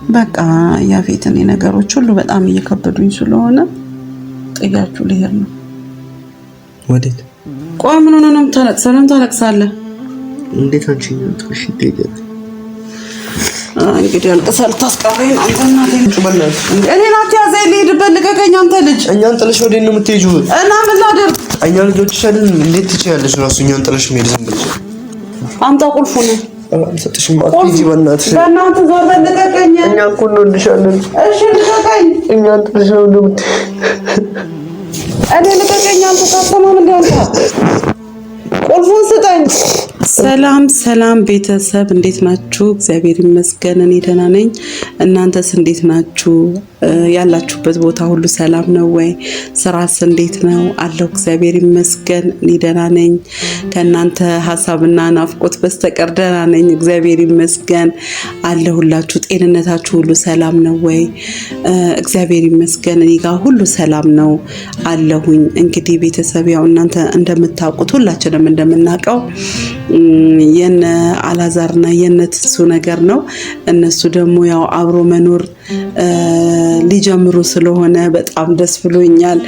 በቃ ያፌትን ነገሮች ሁሉ በጣም እየከበዱኝ ስለሆነ ጥያችሁ ልሄድ ነው። ወዴት? ቆይ ምን ሆነ ነው የምታለቅሰው? ታለቅሳለህ? እንዴት አንቺ ትንሽ ትሄጃለሽ? እንግዲህ አልቅሰህ ልታስቀረኝ አንተ እናቴ ልጅ እኔ ናት ያዘኝ ልሄድበት ልቀቀኝ አንተ ልጅ። እኛን ጥለሽ ወዴት ነው የምትሄጂው? እና ምን ላድርግ? እኛ ልጆችሽ አይደል? እንዴት ትችያለሽ? ራሱ እኛን ጥለሽ መሄድ ዝም ብለሽ አምጣ ቁልፉን። አልሰጥሽም። አትሄጂ በእናትሽ። በእናትህ ዞር በል ልቀቀኝ። እኛ እኮ እንወድሻለን። እሺ ልቀቀኝ። እኛን ጥለሽ ነው እኔ ልቀቀኝ። አንተ ታሰማም እንደ አንተ ቁልፉን ስጠኝ። ሰላም ቤተሰብ እንዴት ናችሁ? እግዚአብሔር ይመስገን እኔ ደህና ነኝ። እናንተስ እንዴት ናችሁ? ያላችሁበት ቦታ ሁሉ ሰላም ነው ወይ? ስራስ እንዴት ነው? አለው እግዚአብሔር ይመስገን እኔ ደህና ነኝ። ከእናንተ ሐሳብና ናፍቆት በስተቀር ደህና ነኝ። እግዚአብሔር ይመስገን አለሁላችሁ። ጤንነታችሁ ሁሉ ሰላም ነው ወይ? እግዚአብሔር ይመስገን እኔ ጋር ሁሉ ሰላም ነው አለሁኝ። እንግዲህ ቤተሰብ ያው እናንተ እንደምታውቁት ሁላችንም እንደምናውቀው የነ አላዛርና የነ ትንሱ ነገር ነው። እነሱ ደግሞ ያው አብሮ መኖር ሊጀምሩ ስለሆነ በጣም ደስ ብሎኛል።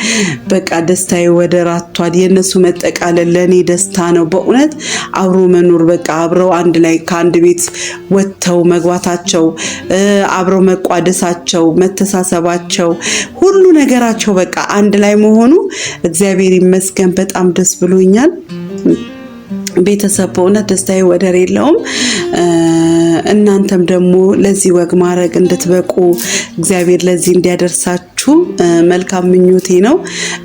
በቃ ደስታዬ ወደር አጥቷል። የነሱ መጠቃለል ለኔ ደስታ ነው በእውነት አብሮ መኖር በቃ አብረው አንድ ላይ ከአንድ ቤት ወጥተው መግባታቸው፣ አብረው መቋደሳቸው፣ መተሳሰባቸው፣ ሁሉ ነገራቸው በቃ አንድ ላይ መሆኑ እግዚአብሔር ይመስገን በጣም ደስ ብሎኛል። ቤተሰብ በእውነት ደስታዬ ወደር የለውም። እናንተም ደግሞ ለዚህ ወግ ማድረግ እንድትበቁ እግዚአብሔር ለዚህ እንዲያደርሳችሁ መልካም ምኞቴ ነው።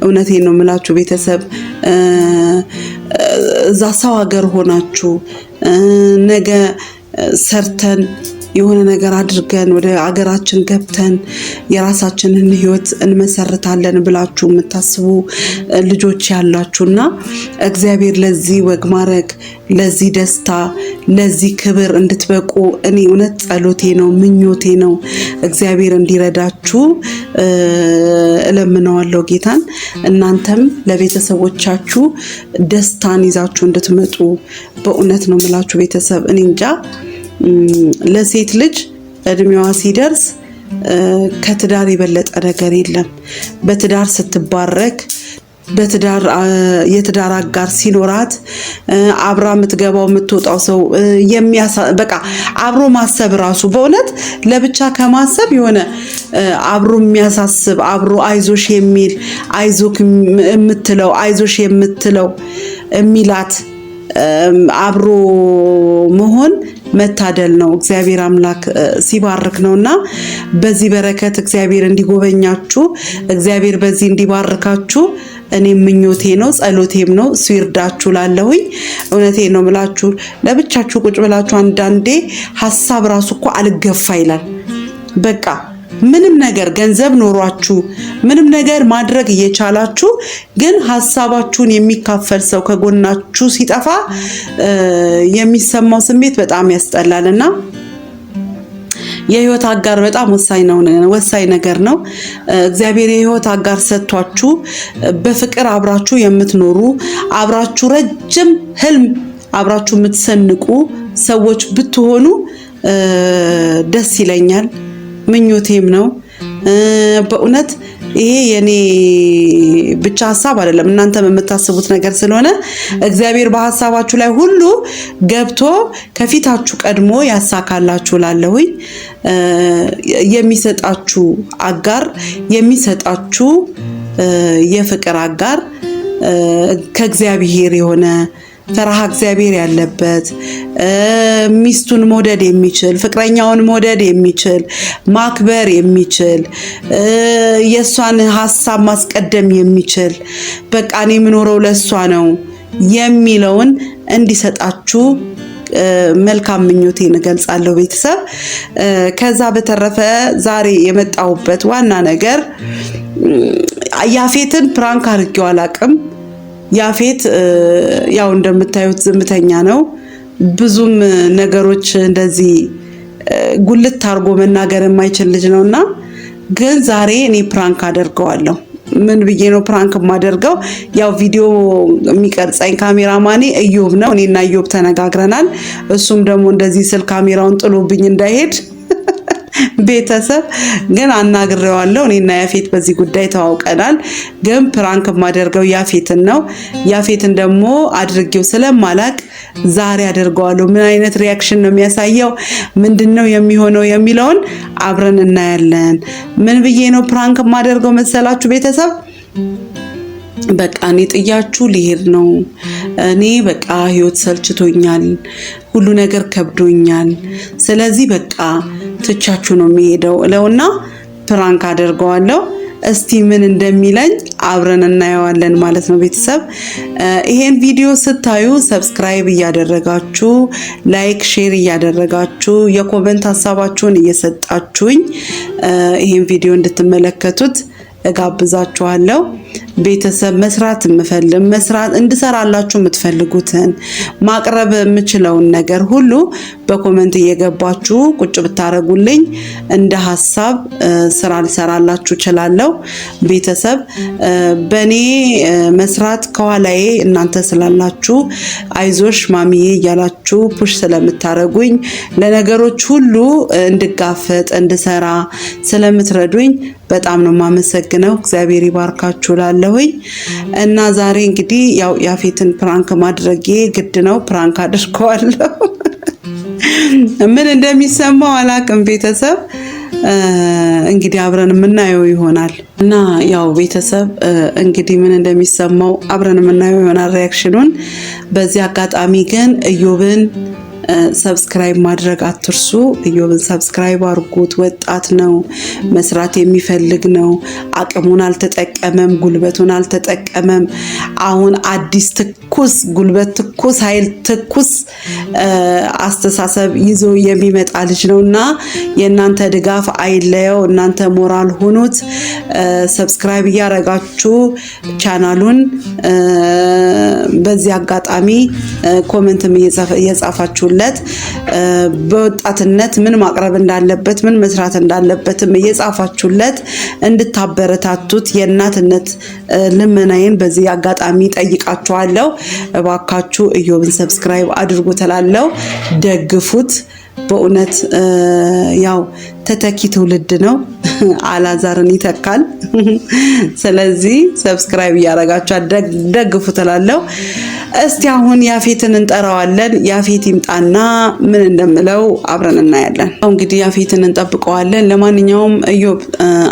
እውነቴን ነው የምላችሁ ቤተሰብ እዛ ሰው ሀገር ሆናችሁ ነገ ሰርተን የሆነ ነገር አድርገን ወደ አገራችን ገብተን የራሳችንን ህይወት እንመሰርታለን ብላችሁ የምታስቡ ልጆች ያላችሁና እግዚአብሔር ለዚህ ወግ ማድረግ ለዚህ ደስታ ለዚህ ክብር እንድትበቁ እኔ እውነት ጸሎቴ ነው ምኞቴ ነው። እግዚአብሔር እንዲረዳችሁ እለምነዋለሁ ጌታን። እናንተም ለቤተሰቦቻችሁ ደስታን ይዛችሁ እንድትመጡ በእውነት ነው የምላችሁ ቤተሰብ። እኔ እንጃ ለሴት ልጅ እድሜዋ ሲደርስ ከትዳር የበለጠ ነገር የለም። በትዳር ስትባረክ በትዳር የትዳር አጋር ሲኖራት አብራ የምትገባው የምትወጣው ሰው በቃ አብሮ ማሰብ ራሱ በእውነት ለብቻ ከማሰብ የሆነ አብሮ የሚያሳስብ አብሮ አይዞሽ የሚል አይዞክ የምትለው አይዞሽ የምትለው የሚላት አብሮ መሆን መታደል ነው። እግዚአብሔር አምላክ ሲባርክ ነውና በዚህ በረከት እግዚአብሔር እንዲጎበኛችሁ እግዚአብሔር በዚህ እንዲባርካችሁ እኔ ምኞቴ ነው ጸሎቴም ነው። እሱ ይርዳችሁ ላለሁኝ እውነቴን ነው የምላችሁ። ለብቻችሁ ቁጭ ብላችሁ አንዳንዴ ሐሳብ ራሱ እኮ አልገፋ ይላል። በቃ ምንም ነገር ገንዘብ ኖሯችሁ ምንም ነገር ማድረግ እየቻላችሁ ግን ሐሳባችሁን የሚካፈል ሰው ከጎናችሁ ሲጠፋ የሚሰማው ስሜት በጣም ያስጠላልና የህይወት አጋር በጣም ወሳኝ ነገር ነው። እግዚአብሔር የህይወት አጋር ሰጥቷችሁ በፍቅር አብራችሁ የምትኖሩ አብራችሁ ረጅም ህልም አብራችሁ የምትሰንቁ ሰዎች ብትሆኑ ደስ ይለኛል ምኞቴም ነው በእውነት። ይሄ የኔ ብቻ ሐሳብ አይደለም እናንተም የምታስቡት ነገር ስለሆነ እግዚአብሔር በሐሳባችሁ ላይ ሁሉ ገብቶ ከፊታችሁ ቀድሞ ያሳካላችሁ ላለሁኝ የሚሰጣችሁ አጋር የሚሰጣችሁ የፍቅር አጋር ከእግዚአብሔር የሆነ ፈራሃ እግዚአብሔር ያለበት ሚስቱን መውደድ የሚችል ፍቅረኛውን መውደድ የሚችል ማክበር የሚችል የሷን ሐሳብ ማስቀደም የሚችል በቃ እኔ የምኖረው ለሷ ነው የሚለውን እንዲሰጣችሁ መልካም ምኞቴን እገልጻለሁ ቤተሰብ። ከዛ በተረፈ ዛሬ የመጣሁበት ዋና ነገር ያፌትን ፕራንክ አድርጌው አላቅም። ያፌት ያው እንደምታዩት ዝምተኛ ነው። ብዙም ነገሮች እንደዚህ ጉልት አርጎ መናገር የማይችል ልጅ ነውና ግን ዛሬ እኔ ፕራንክ አደርገዋለሁ። ምን ብዬ ነው ፕራንክ የማደርገው? ያው ቪዲዮ የሚቀርጸኝ ካሜራማኔ እዮብ ነው። እኔና እዮብ ተነጋግረናል። እሱም ደግሞ እንደዚህ ስል ካሜራውን ጥሎብኝ እንዳይሄድ ቤተሰብ ግን አናግሬዋለሁ። እኔና ያፌት በዚህ ጉዳይ ተዋውቀናል። ግን ፕራንክ ማደርገው ያፌትን ነው። ያፌትን ደግሞ አድርጌው ስለማላቅ ዛሬ አደርገዋለሁ። ምን አይነት ሪያክሽን ነው የሚያሳየው፣ ምንድነው የሚሆነው የሚለውን አብረን እናያለን። ምን ብዬ ነው ፕራንክ ማደርገው መሰላችሁ ቤተሰብ? በቃ እኔ ጥያችሁ ሊሄድ ነው። እኔ በቃ ህይወት ሰልችቶኛል፣ ሁሉ ነገር ከብዶኛል። ስለዚህ በቃ ትቻችሁ ነው የሚሄደው እለውና ፕራንክ አደርገዋለሁ። እስቲ ምን እንደሚለኝ አብረን እናየዋለን ማለት ነው ቤተሰብ። ይሄን ቪዲዮ ስታዩ ሰብስክራይብ እያደረጋችሁ ላይክ ሼር እያደረጋችሁ የኮሜንት ሀሳባችሁን እየሰጣችሁኝ ይሄን ቪዲዮ እንድትመለከቱት እጋብዛችኋለሁ። ቤተሰብ መስራት እንድሰራላችሁ የምትፈልጉትን ማቅረብ የምችለውን ነገር ሁሉ በኮሜንት እየገባችሁ ቁጭ ብታረጉልኝ እንደ ሐሳብ ስራ ልሰራላችሁ እችላለሁ። ቤተሰብ በኔ መስራት ከኋላዬ እናንተ ስላላችሁ አይዞሽ ማሚዬ እያላችሁ ፑሽ ስለምታረጉኝ ለነገሮች ሁሉ እንድጋፈጥ እንድሰራ ስለምትረዱኝ በጣም ነው ማመሰግነው። እግዚአብሔር ይባርካችሁ ላለሁኝ እና ዛሬ እንግዲህ ያው ያፌትን ፕራንክ ማድረጌ ግድ ነው። ፕራንክ አድርገዋለሁ። ምን እንደሚሰማው አላቅም ቤተሰብ እንግዲህ አብረን የምናየው ይሆናል። እና ያው ቤተሰብ እንግዲህ ምን እንደሚሰማው አብረን የምናየው ይሆናል ሪያክሽኑን። በዚህ አጋጣሚ ግን እዮብን ሰብስክራይብ ማድረግ አትርሱ። እዮብን ሰብስክራይብ አድርጉት። ወጣት ነው፣ መስራት የሚፈልግ ነው። አቅሙን አልተጠቀመም፣ ጉልበቱን አልተጠቀመም። አሁን አዲስ ትኩስ ጉልበት፣ ትኩስ ኃይል፣ ትኩስ አስተሳሰብ ይዞ የሚመጣ ልጅ ነውና የእናንተ ድጋፍ አይለየው። እናንተ ሞራል ሁኑት። ሰብስክራይብ እያረጋችሁ ቻናሉን በዚህ አጋጣሚ ኮሜንትም እየጻፋችሁ በወጣትነት ምን ማቅረብ እንዳለበት ምን መስራት እንዳለበትም እየጻፋችሁለት እንድታበረታቱት የእናትነት ልመናዬን በዚህ አጋጣሚ ጠይቃችኋለሁ። እባካችሁ እዮብን ሰብስክራይብ አድርጉ ተላለው፣ ደግፉት። በእውነት ያው ተተኪ ትውልድ ነው፣ አላዛርን ይተካል። ስለዚህ ሰብስክራይብ እያረጋችሁ ደግፉ ተላለው። እስቲ አሁን ያፌትን እንጠራዋለን። ያፌት ይምጣና ምን እንደምለው አብረን እናያለን። እንግዲህ ያፌትን እንጠብቀዋለን። ለማንኛውም እዮብ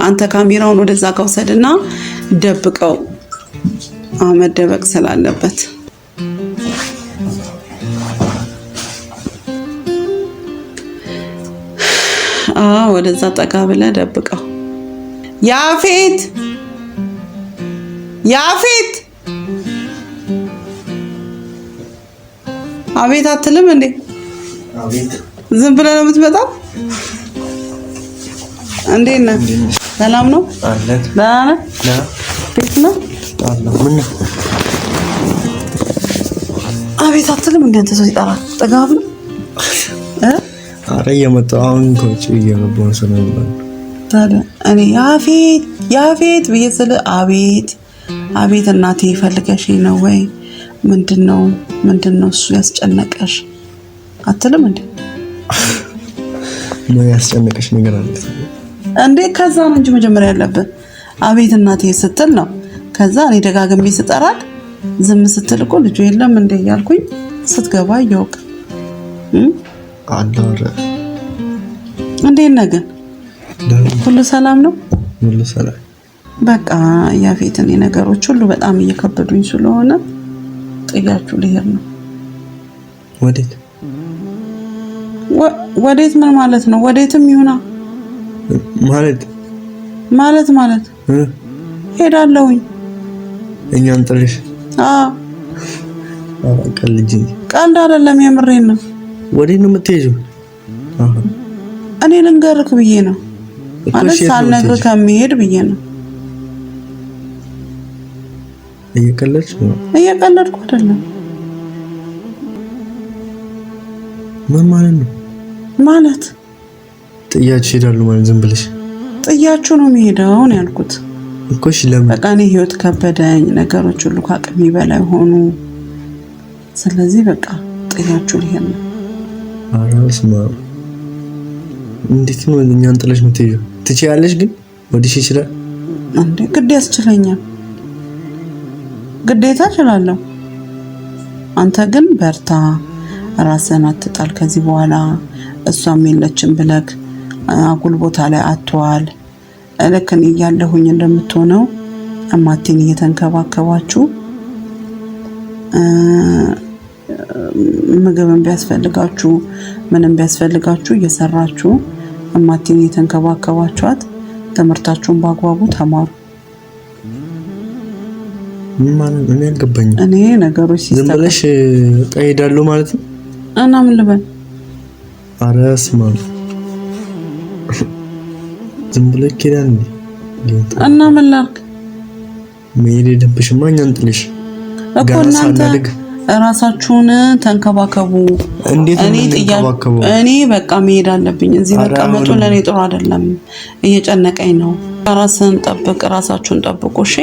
አንተ ካሜራውን ወደዛ ከውሰድና ደብቀው፣ መደበቅ ስላለበት ወደዛ ጠጋ ብለህ ደብቀው። ያፌት ያፌት አቤት አትልም እንዴ? አቤት ዝም ብለህ ነው የምትመጣው? እንዴት ነህ? ሰላም ነው? አለን። ደህና ነህ? ቤት ነው? አለን። ምን ነው? አቤት አትልም እንዴ? አንተ ሰው ይጠራል። ጠጋ ብለህ አረ እየመጣሁ አሁን ኮች እየገባሁ ነው። ታዲያ እኔ ያፌት ብዬ ስለ አቤት እናቴ ፈልገሽ ነው ወይ? ምንድነው እሱ ያስጨነቀሽ አትልም እንዴ? ምን ያስጨነቀሽ ነገር አለ እንዴ? ከዛ ነው እንጂ መጀመሪያ ያለብን አቤት እናቴ ስትል ነው። ከዛ እኔ ደጋግሜ ስጠራት ዝም ስትል እኮ ልጁ የለም እንደ ያልኩኝ ስትገባ ይወቅ አላረ እንዴት ነህ ግን? ሁሉ ሰላም ነው? ሁሉ ሰላም። በቃ ያፌትን ነገሮች ሁሉ በጣም እየከበዱኝ ስለሆነ ጥያችሁ ልሄድ ነው። ወዴት ምን ማለት ነው? ወዴትም ይሁና ማለት ሄዳለሁኝ። እኛን ጥሪሽ? ቀልድ አይደለም፣ የምሬን ነው። ወዴት ነው የምትሄጂው? እኔ ልንገርክ ብዬ ነው ማለት ሳልነግርህ ከመሄድ ብዬ ነው። እየቀለድኩ አይደለም። ምን ማለት ነው? ማለት ጥያችሁ ሄዳለሁ ማለት ዝም ብለሽ? ጥያችሁ ነው የሚሄደው ነው ያልኩት እኮ። እሺ ለምን? በቃ እኔ ህይወት ከበደኝ፣ ነገሮች ሁሉ ከአቅሜ በላይ ሆኑ። ስለዚህ በቃ ጥያችሁ ልሄድ ነው። አራስማ እንዴት ነው እኛን ጥለሽ የምትሄጂው? ትችያለሽ ግን ወዲሽ ይችላል እንዴ? ግድ ያስችለኛል። ግዴታ እችላለሁ። አንተ ግን በርታ፣ ራስህን አትጣል። ከዚህ በኋላ እሷም የለችም ብለክ አጉል ቦታ ላይ አትዋል። ልክ እኔ እያለሁኝ እንደምትሆነው እማቴን እየተንከባከባችሁ ምግብን ቢያስፈልጋችሁ ምንም ቢያስፈልጋችሁ እየሰራችሁ እማቴን እየተንከባከባችኋት ትምህርታችሁን በአግባቡ ተማሩ። ማለት እኔ አልገባኝም። እኔ ነገሮች ዝም ብለሽ እሄዳለሁ ማለት ነው እና ምን ልበል? ኧረ ስማ ዝም ብለሽ ኪዳን እና ምን ላድርግ? መሄድ የለብሽማ እኛን ጥለሽ እኮ እናንተ ራሳችሁን ተንከባከቡ። እኔ በቃ መሄድ አለብኝ። እዚህ መቀመጡ ለኔ ጥሩ አይደለም፣ እየጨነቀኝ ነው። ራስን ጠብቅ፣ ራሳችሁን ጠብቁ። እሺ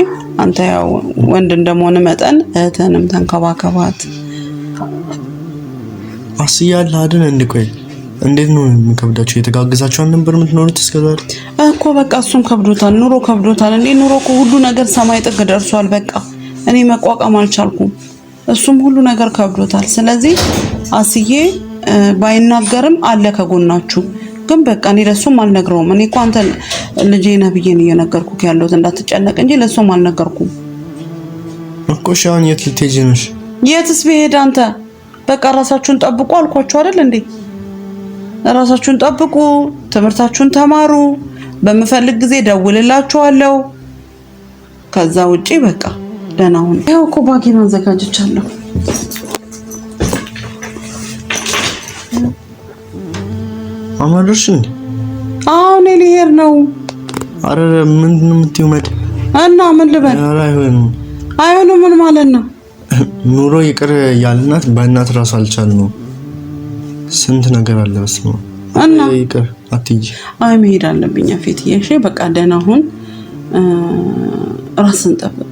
አንተ ያው ወንድ እንደመሆነ መጠን እህትንም ተንከባከባት። አስያለ አይደል? እንድቆይ እንዴት ነው የሚከብዳችሁ? የተጋገዛችሁ ነበር የምትኖሩት እስከዛሬ እኮ በቃ እሱም ከብዶታል፣ ኑሮ ከብዶታል። እንዴ ኑሮ እኮ ሁሉ ነገር ሰማይ ጥግ ደርሷል። በቃ እኔ መቋቋም አልቻልኩም፣ እሱም ሁሉ ነገር ከብዶታል። ስለዚህ አስዬ ባይናገርም አለ ከጎናችሁ። ግን በቃ እኔ ለሱም አልነግረውም። እኔ እኮ አንተ ልጄ ነህ ብዬ ነው እየነገርኩህ ያለሁት እንዳትጨነቅ እንጂ ለሱም አልነገርኩም እኮ። ሻን የት ልትሄጂ ነሽ? የትስ ብሄድ አንተ በቃ ራሳችሁን ጠብቁ አልኳችሁ አይደል እንዴ? ራሳችሁን ጠብቁ፣ ትምህርታችሁን ተማሩ። በመፈልግ ጊዜ ደውልላችኋለሁ። ከዛ ውጪ በቃ ደህና ሁኑ። ያው እኮ ባጌን አዘጋጅቻለሁ። አማርሽ እንዴ? አሁን ልሄድ ነው። አረ ምንድን ነው የምትይው? እና ምን ልበል? አረ አይሆንም። ምን ማለት ነው? ኑሮ ይቅር ያልናት በእናት ራሱ አልቻልነው። ስንት ነገር አለ። በስመ አብ እና ይቅር አትይጂ። አይ መሄድ አለብኝ ፊትዬ። እሺ በቃ ደህና ሁን፣ ራስን ጠብቅ።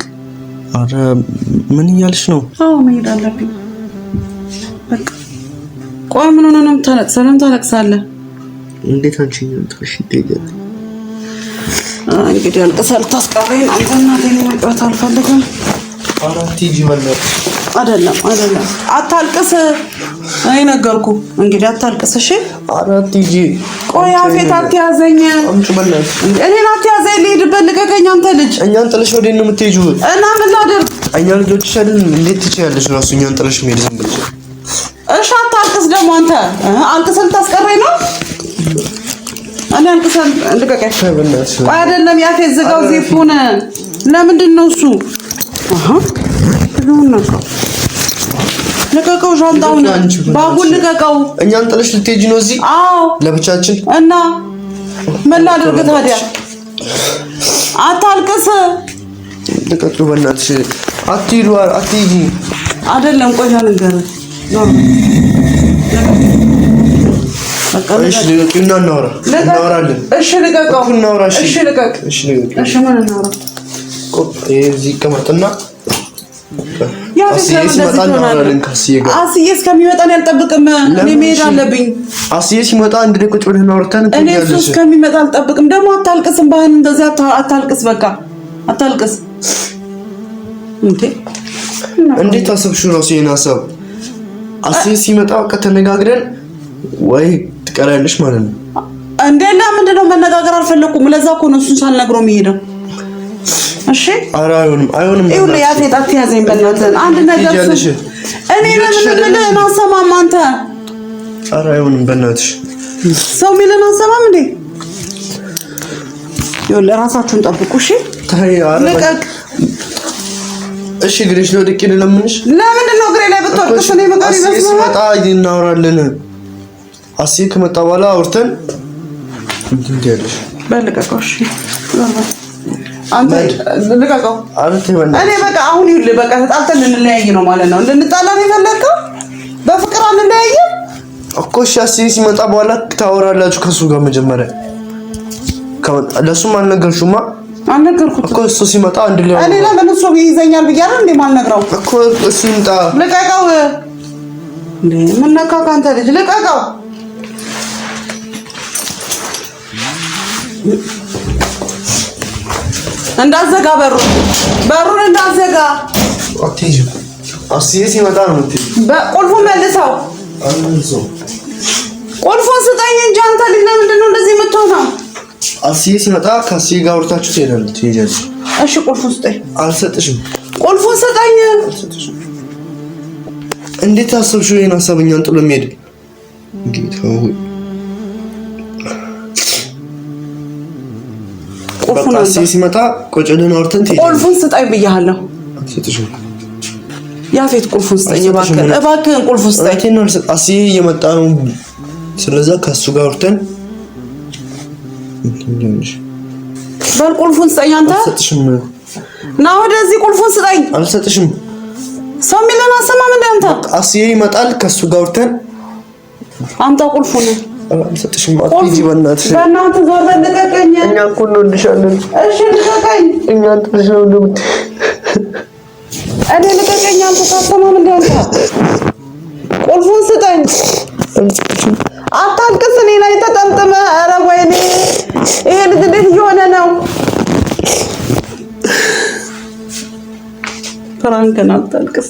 አረ ምን እያልሽ ነው? አዎ መሄድ አለብኝ በቃ። ቆይ ምን ሆነ ነው ታለቅሳለህ? እንዴት አንቺ እንትሽ ይገኛል? እንግዲህ አልቅሰህ ልታስቀረኝ አንተ እናቴን መቅረት አልፈልግም። አረ አትይጂ ማለት አይደለም አታልቅስ። እኔ ነገርኩህ እንግዲህ አታልቅስ። እሺ አረ አትይጂ። ቆይ አፌት አትያዘኝ። አምጪ ማለት እኔን አትያዘኝ። ልሂድበት፣ ልቀቀኝ አንተ ልጅ። እኛን ጥለሽ ወዴት ነው የምትሄጂው? እና ምን ላድርግ? እኛ ልጆችሽ አይደል? እንዴት ትችያለሽ ራሱ እኛን ጥለሽ መሄድ? ዝም ብለሽ እሺ አታልቅስ ደግሞ አንተ። አልቅሰህ ልታስቀረኝ ነው? እኔ አልቅሰህ ልቀቀኝ። ቆይ አይደለም ያፌት ዝጋው ዚፑን። ለምንድን ነው እሱ? ልቀቀው፣ ሻንጣውን ባጉን ልቀቀው። እኛን ጥለሽ ልትሄጂ ነው እዚህ? አዎ ለብቻችን። እና ምን ላድርግ ታዲያ? አታልቅስ። ልቀቂው በእናትሽ። አትሂዱ፣ አትሂጂ። አይደለም ቆይ ልንገርህ። እሺ ልቀቂውና እናወራለን። እሺ ልቀቀው። እሺ ልቀቅ። እሺ ምን እናወራ? እዚህ ይቀመጥና አስዬ እስከሚመጣ ነው ያልጠብቅም። እኔ መሄድ አለብኝ። አስዬ ሲመጣ አንድ ላይ ቁጭ ብለን አውርተን እኔ እሱ እስከሚመጣ አልጠብቅም። ደግሞ አታልቅስ፣ ባህን እንደዚህ አታልቅስ። በቃ አታልቅስ። እንዴት አሰብሽው ነው ይሄን ሀሳብ? አስዬ ሲመጣ በቃ ተነጋግረን ወይ ትቀራለሽ ማለት ነው እንዴ? ለምንድን ነው መነጋገር አልፈለኩም። ለዛ እኮ ነው እሱን ሳልነግረው የሚሄደው። እሺ ኧረ አይሆንም። ይኸውልህ ያፌት አትያዘኝ በእናትህ። አንድ ነገር እኔ ለምን ብለህ አሰማም አንተ? ኧረ አይሆንም በእናትሽ። ሰው የሚልን አሰማም እንዴ? ይኸውልህ ራሳችሁን ጠብቁ። እሺ ልቀቅ። እሺ ግሬሽ ነው ድቂ ለምንሽ? ለምንድን ነው ግሬ ላይ ብትወርቅስ? እኔ መቀሪ ይመስላል። ሲመጣ እናወራለን። አስዬ ከመጣ በኋላ አውርተን እንትን ትያለሽ። በልቀቀው። እሺ አንተ ልቀቀው። እኔ በቃ አሁን ይኸውልህ በቃ ተጣልተን ልንለያይ ነው ማለት ነው። ልንጣላ ነው የፈለከው? በፍቅር አንለያይም እኮ። እሺ አስዬ ሲመጣ በኋላ ታወራላችሁ ከሱ ጋር መጀመሪያ። ለሱም አልነገርሽውማ? አልነገርኩት እኮ እሱ ሲመጣ አንድ ላይ እኔ ለምን እሱ ይዘኛል ብያለሁ እንዴ? ማልነግረው እኮ እሱ ይምጣ። ልቀቀው እንዴ! ምን ነካካ አንተ ልጅ? ልቀቀው። እንዳዘጋ በሩን እንዳዘጋ። አትሄጂ። አስዬ ሲመጣ ነው የምትሄጂው። ቁልፉን መልሰው። ቁልፉን ስጠኝ እንጂ አንተ ልጅ ለምንድን ነው እንደዚህ የምትሆነው? አስዬ ሲመጣ ከአስዬ ጋር አውርታችሁ ትሄጃለሽ። እሺ ቁልፉን ስጠኝ። አልሰጥሽም። ቁልፉን ስጠኝ። እንዴት አሰብሽው ይሄን ሀሳብ እኛን ጥሎ የሚሄድ? ጌታው ቁልፉን አስዬ ሲመጣ ቁጭ ብለን አውርተን ትሄጃለሽ። ቁልፉን ስጠኝ ብያለሁ። አልሰጥሽም። ያፌት ቁልፉን ስጠኝ እባክህን ቁልፉን ስጠኝ። አስዬ እየመጣ ነው። ስለዛ ከሱ ጋር አውርተን በል ቁልፉን ስጠኝ። አንተ አልሰጥሽም። ና ወደዚህ ቁልፉን ስጠኝ። አልሰጥሽም። ሰው የሚለን አሰማም እንደ አንተ። አስዬ ይመጣል። ከሱ ጋር አውርተን አምጣ ቁልፉን። አልሰጥሽም። አትሂጂ በእናትሽ። በእናትህ ዞር በል ልቀቀኝ። እኛ እኮ እንወድሻለን። እሺ ልቀቀኝ። እኛ ጥልሽው ነው እኔ ልቀቀኝ። አንተ ታሰማም እንደ አንተ። ቁልፉን ስጠኝ። አታልቅስ። እኔ ላይ ተጠምጥመህ። ኧረ ወይኔ ይሄ ልጅ እንዴት እየሆነ ነው? ፍራንክን አታልቅስ።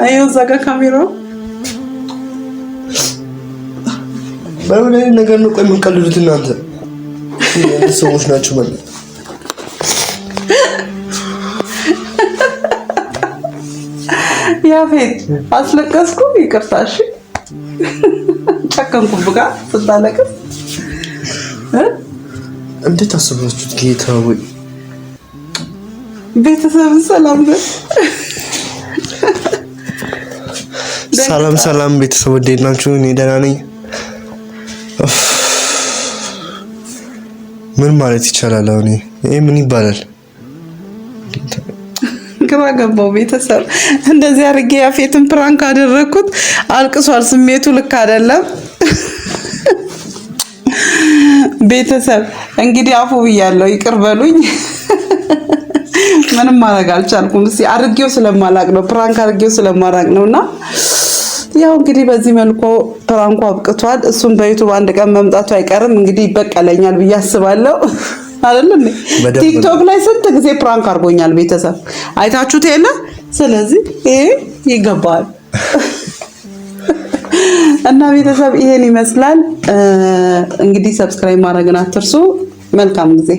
አየው እዛ ጋር ካሜራው በምን አይነት ነገር ነው? ቆይ የምንቀልዱት እናንተ ሰዎች ናችሁ ማለት ያፌት አስለቀስኩ። ይቅርታሽ ጨከንኩብህ ጋር ስታለቅስ እንዴት አሰባችሁት? ጌታ ወይ ቤተሰብ ሰላም ነው። ሰላም ቤተሰብ እንዴት ናችሁ? እኔ ደህና ነኝ። ምን ማለት ይቻላል? አሁን ይሄ ምን ይባላል? ግራ ገባው። ቤተሰብ እንደዚህ አድርጌ ያፌትን ፕራንክ አደረኩት። አልቅሷል። ስሜቱ ልክ አይደለም። ቤተሰብ እንግዲህ አፉ ብያለሁ፣ ይቅር በሉኝ። ምንም ማድረግ አልቻልኩም። እስኪ አድርጌው ስለማላቅ ነው፣ ፕራንክ አድርጌው ስለማላቅ ነውና ያው እንግዲህ በዚህ መልኩ ፕራንኩ አብቅቷል። እሱም በዩቲዩብ አንድ ቀን መምጣቱ አይቀርም። እንግዲህ ይበቀለኛል ብዬ አስባለሁ። አይደለም ቲክቶክ ላይ ስንት ጊዜ ፕራንክ አድርጎኛል። ቤተሰብ አይታችሁት የለ። ስለዚህ ይሄ ይገባል እና ቤተሰብ ይሄን ይመስላል። እንግዲህ ሰብስክራይብ ማድረግን አትርሱ። መልካም ጊዜ